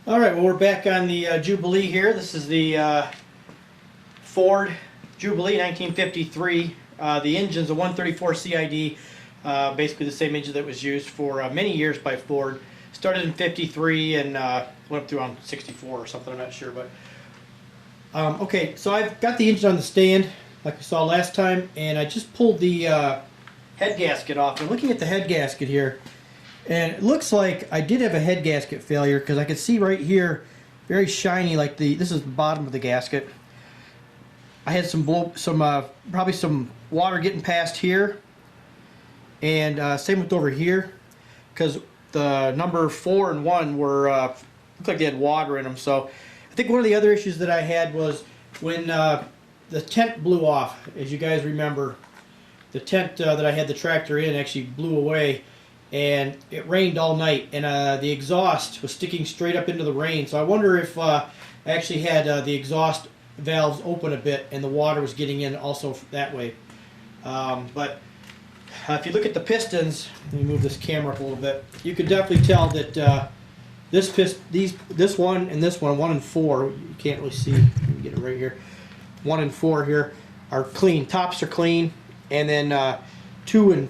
All right, well, we're back on the Jubilee here. This is the Ford Jubilee 1953. The engine's a 134 CID, basically the same engine that was used for many years by Ford. Started in 53 and went up to around 64 or something, I'm not sure. But okay, so I've got the engine on the stand, like we saw last time, and I just pulled the head gasket off. I'm looking at the head gasket here. And it looks like I did have a head gasket failure because I can see right here, very shiny, like this is the bottom of the gasket. I had probably some water getting past here, and same with over here, because the number 4 and 1 were looked like they had water in them. So I think one of the other issues that I had was when the tent blew off. As you guys remember, the tent that I had the tractor in actually blew away. And it rained all night, and the exhaust was sticking straight up into the rain. So I wonder if I actually had the exhaust valves open a bit and the water was getting in also that way. But if you look at the pistons, let me move this camera up a little bit, you can definitely tell that this one and this one, 1 and 4, you can't really see, let me get it right here, 1 and 4 here are clean. Tops are clean, and then 2 and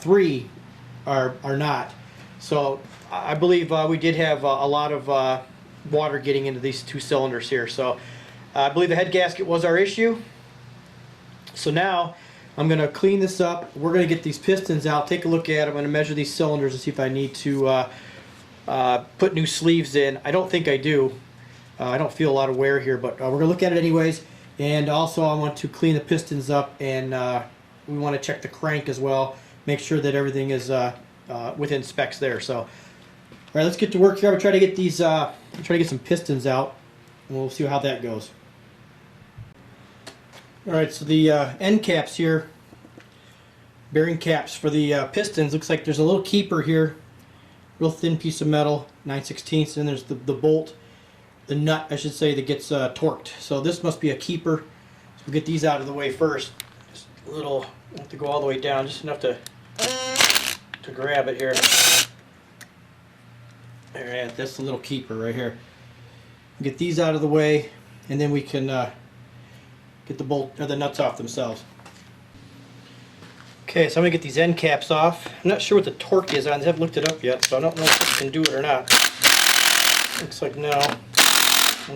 3 are not. So I believe we did have a lot of water getting into these 2 cylinders here. So I believe the head gasket was our issue. So now I'm going to clean this up. We're going to get these pistons out, take a look at them. I'm going to measure these cylinders and see if I need to put new sleeves in. I don't think I do. I don't feel a lot of wear here, but we're going to look at it anyways. And also I want to clean the pistons up, and we want to check the crank as well. Make sure that everything is within specs there. So, all right, let's get to work here. I'm gonna try to get these, try to get some pistons out, and we'll see how that goes. All right, so the end caps here, bearing caps for the pistons. Looks like there's a little keeper here, real thin piece of metal, 9/16, and there's the bolt, the nut, I should say, that gets torqued. So this must be a keeper. So we'll get these out of the way first. Just a little. Don't have to go all the way down, just enough to grab it here. Alright, that's the little keeper right here. Get these out of the way, and then we can get the bolt or the nuts off themselves. Okay, so I'm gonna get these end caps off. I'm not sure what the torque is on. I haven't looked it up yet, so I don't know if it can do it or not. Looks like no.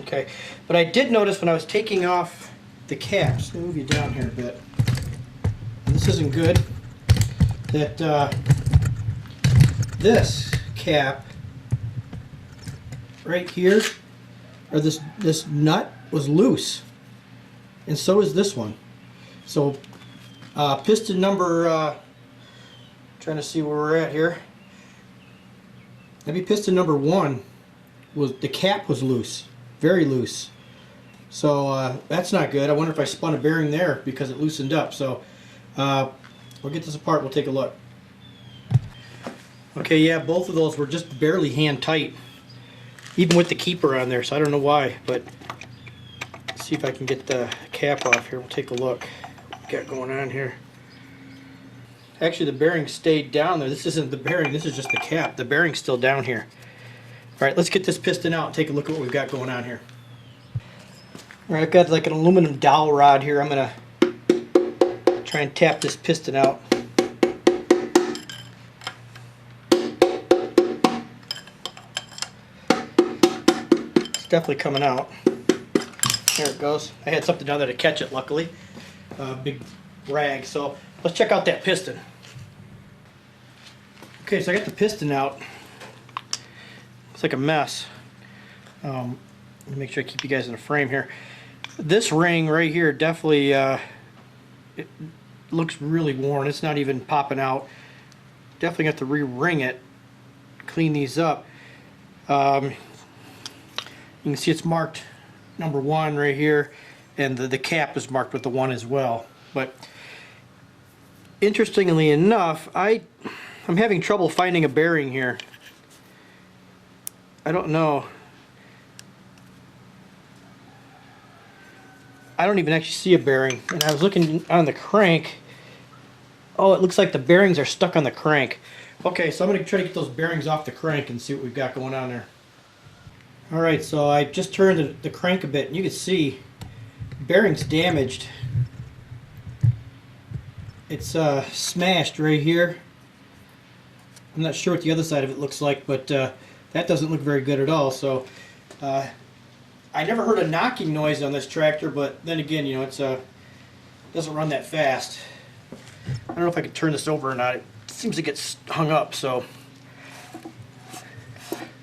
Okay, but I did notice when I was taking off the caps. Let me move you down here a bit. This isn't good, that this cap right here, or this nut was loose, and so is this one. So piston number, trying to see where we're at here, maybe piston number 1 was, the cap was loose, very loose. So that's not good. I wonder if I spun a bearing there because it loosened up. So we'll get this apart, we'll take a look. Okay, yeah, both of those were just barely hand tight, even with the keeper on there, so I don't know why, but let's see if I can get the cap off here. We'll take a look what we got going on here. Actually, the bearing stayed down there. This isn't the bearing, this is just the cap. The bearing's still down here. Alright, let's get this piston out and take a look at what we've got going on here. Alright, I've got like an aluminum dowel rod here. I'm going to try and tap this piston out. It's definitely coming out. There it goes. I had something down there to catch it, luckily. Big rag. So let's check out that piston. Okay, so I got the piston out. It's like a mess. Let me make sure I keep you guys in the frame here. This ring right here definitely it looks really worn. It's not even popping out. Definitely got to re-ring it, clean these up. You can see it's marked number 1 right here, and the cap is marked with the 1 as well. But interestingly enough, I'm having trouble finding a bearing here. I don't know. I don't even actually see a bearing, and I was looking on the crank. Oh, it looks like the bearings are stuck on the crank. Okay, so I'm going to try to get those bearings off the crank and see what we've got going on there. Alright, so I just turned the crank a bit, and you can see bearing's damaged. It's smashed right here. I'm not sure what the other side of it looks like, but that doesn't look very good at all. So I never heard a knocking noise on this tractor, but then again, you know, it's doesn't run that fast. I don't know if I can turn this over or not. It seems to get hung up. So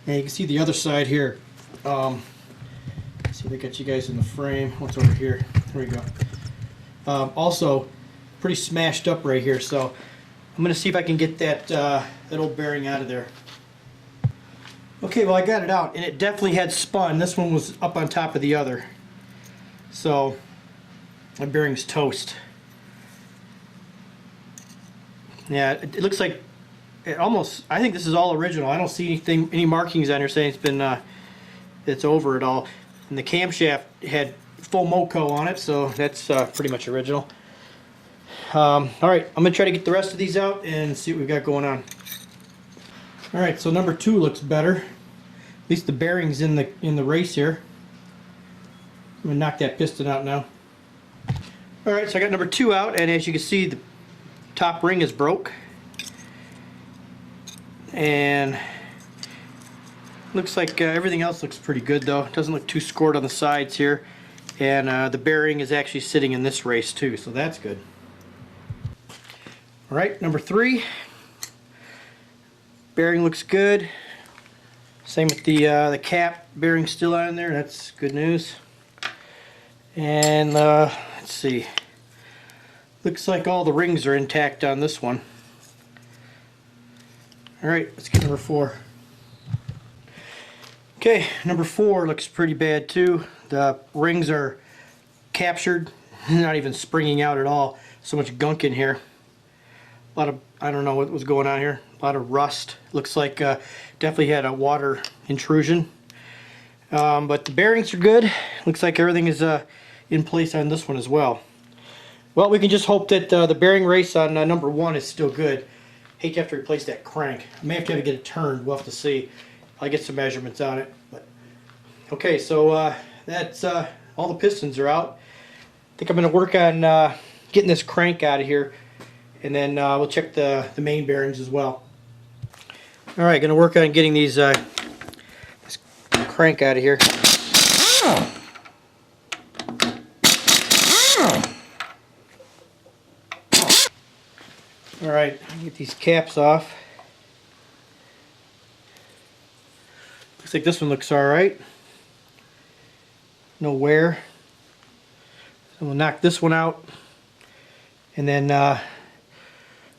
and you can see the other side here. See if I got you guys in the frame. What's over here? There we go. Also, pretty smashed up right here. So I'm going to see if I can get that old bearing out of there. Okay, well I got it out, and it definitely had spun. This one was up on top of the other. So my bearing's toast. Yeah, it looks like it almost. I think this is all original. I don't see any markings on here saying it's been it's over at all. And the camshaft had full Moco on it, so that's pretty much original. Alright, I'm going to try to get the rest of these out and see what we've got going on. Alright, so number 2 looks better. At least the bearing's in the race here. I'm going to knock that piston out now. Alright, so I got number 2 out, and as you can see, the top ring is broke. And looks like everything else looks pretty good though. It doesn't look too scored on the sides here. And the bearing is actually sitting in this race too, so that's good. Alright, number 3. Bearing looks good. Same with the cap. Bearing still on there. That's good news. And let's see. Looks like all the rings are intact on this one. Alright, let's get number 4. Okay, number 4 looks pretty bad too. The rings are captured, not even springing out at all. So much gunk in here. A lot of, I don't know what was going on here. A lot of rust. Looks like definitely had a water intrusion. But the bearings are good. Looks like everything is in place on this one as well. Well, we can just hope that the bearing race on number 1 is still good. Hate to have to replace that crank. I may have to get it turned. We'll have to see. I'll get some measurements on it. But okay, so that's all the pistons are out. I think I'm going to work on getting this crank out of here, and then we'll check the main bearings as well. All right, going to work on getting these this crank out of here. All right, get these caps off. Looks like this one looks all right. No wear. So we'll knock this one out, and then I'm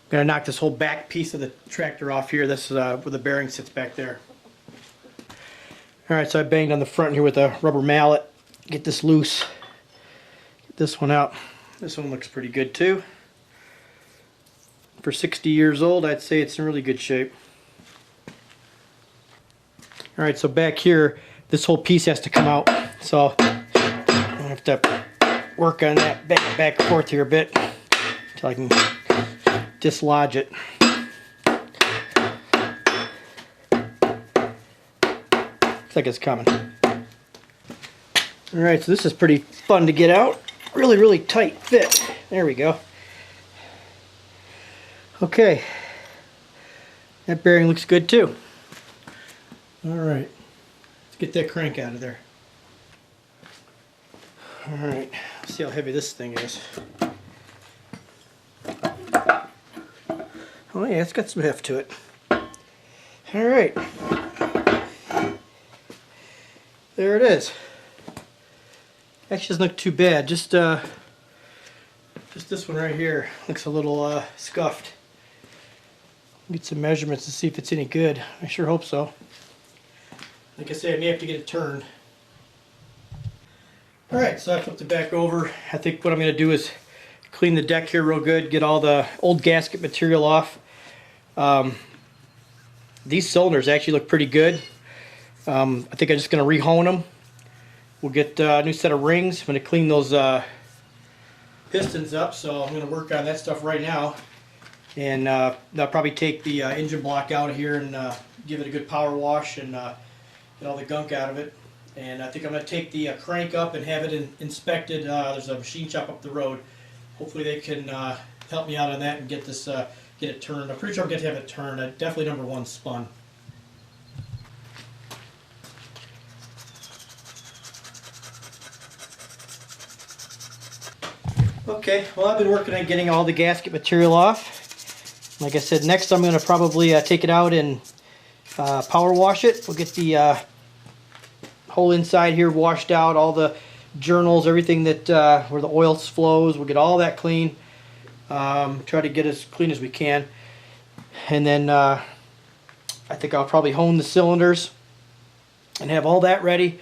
gonna knock this whole back piece of the tractor off here. This is where the bearing sits back there. All right, so I banged on the front here with a rubber mallet. Get this loose. Get this one out. This one looks pretty good too. For 60 years old, I'd say it's in really good shape. Alright, so back here, this whole piece has to come out. So I have to work on that back and forth here a bit until I can dislodge it. Looks like it's coming. Alright, so this is pretty fun to get out. Really, really tight fit. There we go. Okay. That bearing looks good too. Alright. Let's get that crank out of there. Alright. Let's see how heavy this thing is. Oh yeah, it's got some heft to it. Alright. There it is. Actually doesn't look too bad. Just this one right here looks a little scuffed. Get some measurements to see if it's any good. I sure hope so. Like I say, I may have to get it turned. Alright, so I flipped it back over. I think what I'm going to do is clean the deck here real good, get all the old gasket material off. These cylinders actually look pretty good. I think I'm just going to re-hone them. We'll get a new set of rings. I'm going to clean those pistons up, so I'm going to work on that stuff right now. And I'll probably take the engine block out of here and give it a good power wash and get all the gunk out of it. And I think I'm going to take the crank up and have it inspected. There's a machine shop up the road. Hopefully they can help me out on that and get this get it turned. I'm pretty sure I'm going to have it turned. Definitely number one spun. Okay, well I've been working on getting all the gasket material off. Like I said, next I'm going to probably take it out and power wash it. We'll get the whole inside here washed out, all the journals, everything that where the oil flows. We'll get all that clean. Try to get as clean as we can. And then I think I'll probably hone the cylinders and have all that ready.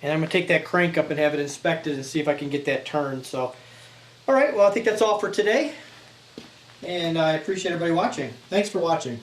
And I'm going to take that crank up and have it inspected and see if I can get that turned. So, alright, well I think that's all for today. And I appreciate everybody watching. Thanks for watching.